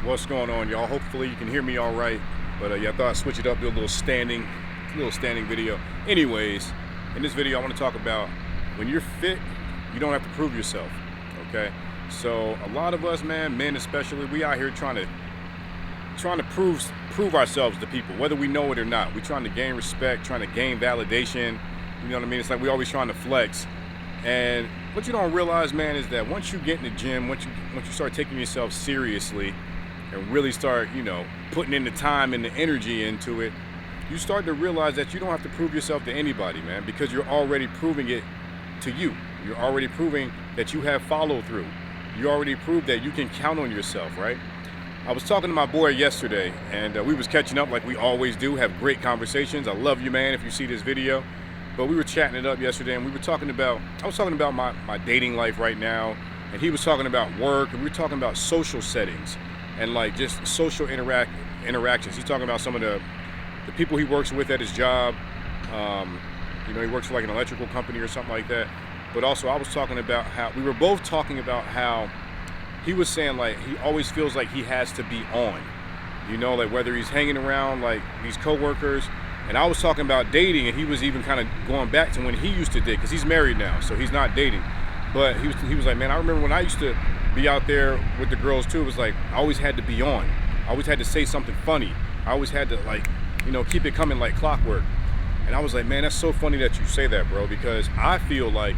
What's going on, y'all? Hopefully you can hear me all right. But yeah, I thought I'd switch it up, do a little standing video. Anyways, in this video I want to talk about when you're fit, you don't have to prove yourself. Okay? So a lot of us, man, men especially, we out here trying to prove ourselves to people, whether we know it or not. We're trying to gain respect, trying to gain validation. You know what I mean? It's like we always trying to flex. And what you don't realize, man, is that once you get in the gym, once you start taking yourself seriously and really start, putting in the time and the energy into it, you start to realize that you don't have to prove yourself to anybody, man, because you're already proving it to you. You're already proving that you have follow through. You already proved that you can count on yourself, right? I was talking to my boy yesterday, and we was catching up like we always do, have great conversations. I love you, man, if you see this video. But we were chatting it up yesterday, and I was talking about my dating life right now, and he was talking about work, and we were talking about social settings and like just social interactions. He's talking about some of the people he works with at his job. He works for like an electrical company or something like that. But also I was talking about how we were both talking about how he was saying like he always feels like he has to be on, like whether he's hanging around like these coworkers. And I was talking about dating, and he was even kind of going back to when he used to date, because he's married now, so he's not dating. But he was like, man, I remember when I used to be out there with the girls too. It was like I always had to be on. I always had to say something funny. I always had to keep it coming like clockwork. And I was like, man, that's so funny that you say that, bro, because I feel like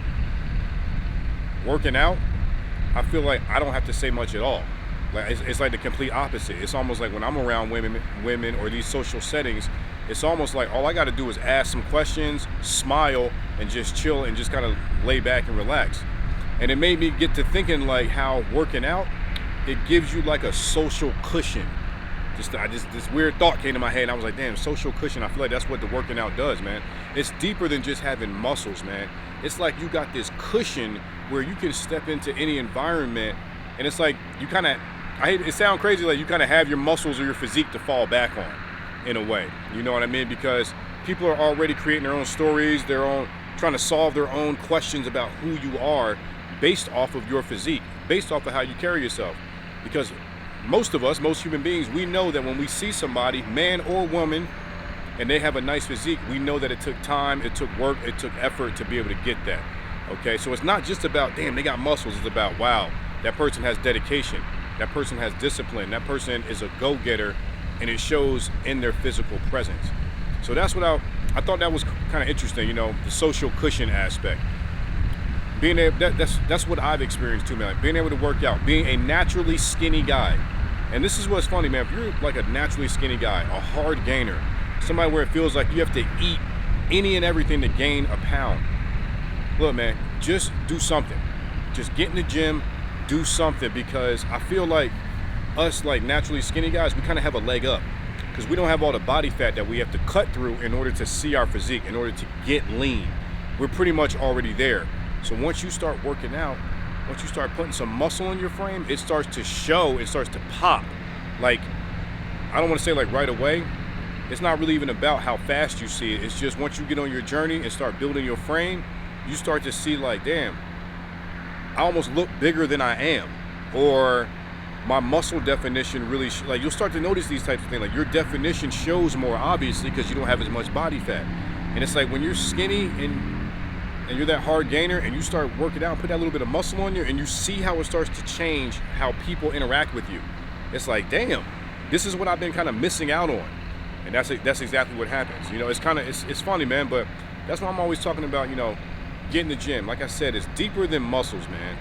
working out, I feel like I don't have to say much at all. Like it's like the complete opposite. It's almost like when I'm around women or these social settings, it's almost like all I got to do is ask some questions, smile, and just chill and just kind of lay back and relax. And it made me get to thinking like how working out, it gives you like a social cushion. This weird thought came to my head, and I was like, damn, social cushion. I feel like that's what the working out does, man. It's deeper than just having muscles, man. It's like you got this cushion where you can step into any environment, and it's like you kind of, it sounds crazy, like you kind of have your muscles or your physique to fall back on, in a way. You know what I mean? Because people are already creating their own stories, trying to solve their own questions about who you are based off of your physique, based off of how you carry yourself. Because most human beings, we know that when we see somebody, man or woman, and they have a nice physique, we know that it took time, it took work, it took effort to be able to get that. Okay, so it's not just about, damn, they got muscles. It's about, wow, that person has dedication, that person has discipline, that person is a go-getter, and it shows in their physical presence. So that's what I thought that was kind of interesting, the social cushion aspect. Being able, that's what I've experienced too, man. Like being able to work out, being a naturally skinny guy. And this is what's funny, man. If you're like a naturally skinny guy, a hard gainer, somebody where it feels like you have to eat any and everything to gain a pound. Look, man, just do something. Just get in the gym, do something, because I feel like us like naturally skinny guys, we kind of have a leg up because we don't have all the body fat that we have to cut through in order to see our physique, in order to get lean. We're pretty much already there. So once you start working out, once you start putting some muscle in your frame, it starts to show, it starts to pop. Like, I don't want to say like right away. It's not really even about how fast you see it. It's just once you get on your journey and start building your frame, you start to see like, damn, I almost look bigger than I am. Or my muscle definition really, like you'll start to notice these types of things. Like your definition shows more obviously because you don't have as much body fat. And it's like when you're skinny and you're that hard gainer and you start working out, put that little bit of muscle on you, and you see how it starts to change how people interact with you. It's like, damn, this is what I've been kind of missing out on. And that's exactly what happens. It's funny, man, but that's why I'm always talking about, get in the gym. Like I said, it's deeper than muscles, man.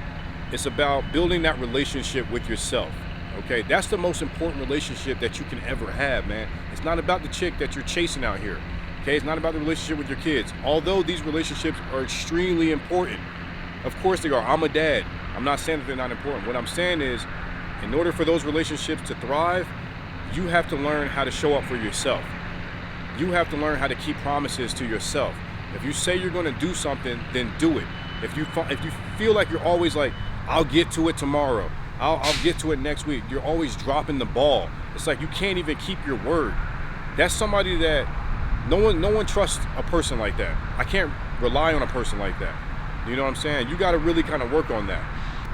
It's about building that relationship with yourself. Okay, that's the most important relationship that you can ever have, man. It's not about the chick that you're chasing out here. Okay, it's not about the relationship with your kids. Although these relationships are extremely important. Of course they are. I'm a dad. I'm not saying that they're not important. What I'm saying is, in order for those relationships to thrive, you have to learn how to show up for yourself. You have to learn how to keep promises to yourself. If you say you're going to do something, then do it. If you feel like you're always like, I'll get to it tomorrow, I'll get to it next week, you're always dropping the ball. It's like you can't even keep your word. That's somebody that no one trusts a person like that. I can't rely on a person like that. You know what I'm saying? You got to really kind of work on that.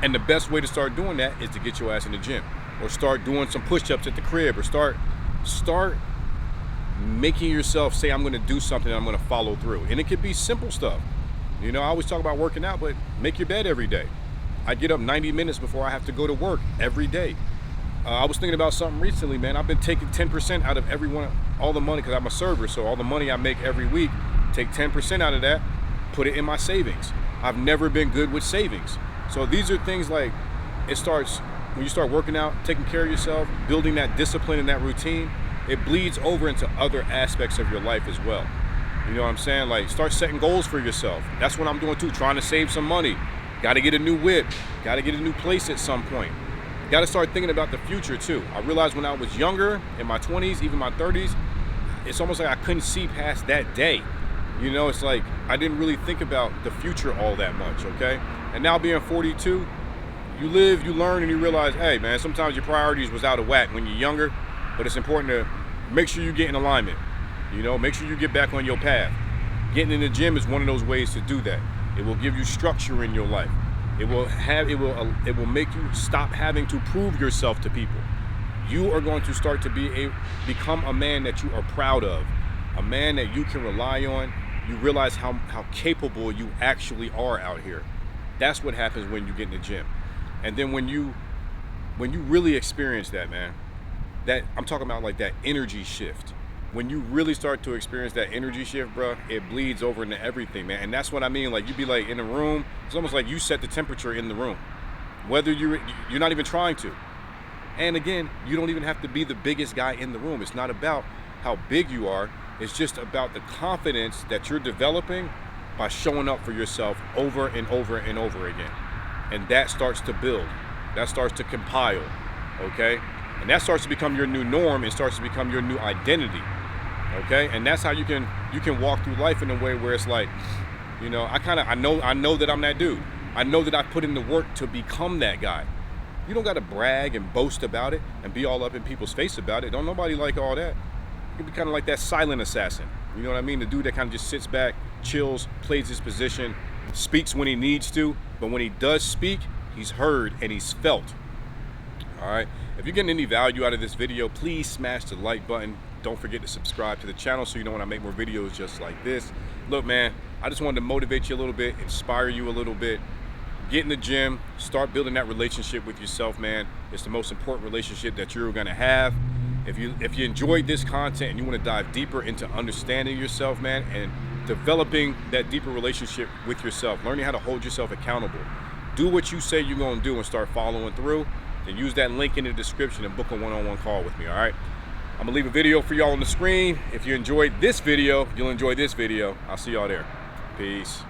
And the best way to start doing that is to get your ass in the gym. or start doing some push-ups at the crib, or start making yourself say, I'm going to do something, I'm going to follow through. And it could be simple stuff. You know, I always talk about working out, but make your bed every day. I get up 90 minutes before I have to go to work every day. I was thinking about something recently, man. I've been taking 10% out of all the money, because I'm a server, so all the money I make every week, take 10% out of that, put it in my savings. I've never been good with savings. So these are things like, it starts when you start working out, taking care of yourself, building that discipline and that routine, it bleeds over into other aspects of your life as well. You know what I'm saying? Like, start setting goals for yourself. That's what I'm doing too, trying to save some money. Got to get a new whip. Got to get a new place at some point. Got to start thinking about the future too. I realized when I was younger, in my 20s, even my 30s, it's almost like I couldn't see past that day. You know, it's like I didn't really think about the future all that much, okay? And now being 42, you live, you learn, and you realize, hey man, sometimes your priorities was out of whack when you're younger, but it's important to make sure you get in alignment. You know, make sure you get back on your path. Getting in the gym is one of those ways to do that. It will give you structure in your life. It will make you stop having to prove yourself to people. You are going to start to become a man that you are proud of, a man that you can rely on. You realize how capable you actually are out here. That's what happens when you get in the gym. And then when you really experience that, man, that I'm talking about, like that energy shift. When you really start to experience that energy shift, bro, it bleeds over into everything, man. And that's what I mean. Like, you be like in a room, it's almost like you set the temperature in the room, whether you're not even trying to. And again, you don't even have to be the biggest guy in the room. It's not about how big you are. It's just about the confidence that you're developing by showing up for yourself over and over and over again. And that starts to build. That starts to compile, okay? And that starts to become your new norm. It starts to become your new identity, okay? And that's how you can walk through life in a way where it's like, you know, I know that I'm that dude. I know that I put in the work to become that guy. You don't got to brag and boast about it and be all up in people's face about it. Don't nobody like all that. You can be kind of like that silent assassin. You know what I mean? The dude that kind of just sits back, chills, plays his position, speaks when he needs to, but when he does speak, he's heard and he's felt. All right? If you're getting any value out of this video, please smash the like button. Don't forget to subscribe to the channel so you know when I make more videos just like this. Look, man, I just wanted to motivate you a little bit, inspire you a little bit. Get in the gym, start building that relationship with yourself, man. It's the most important relationship that you're gonna have. If you enjoyed this content and you wanna dive deeper into understanding yourself, man, and developing that deeper relationship with yourself, learning how to hold yourself accountable, do what you say you're gonna do and start following through, then use that link in the description and book a one-on-one call with me, all right? I'm gonna leave a video for y'all on the screen. If you enjoyed this video, you'll enjoy this video. I'll see y'all there. Peace.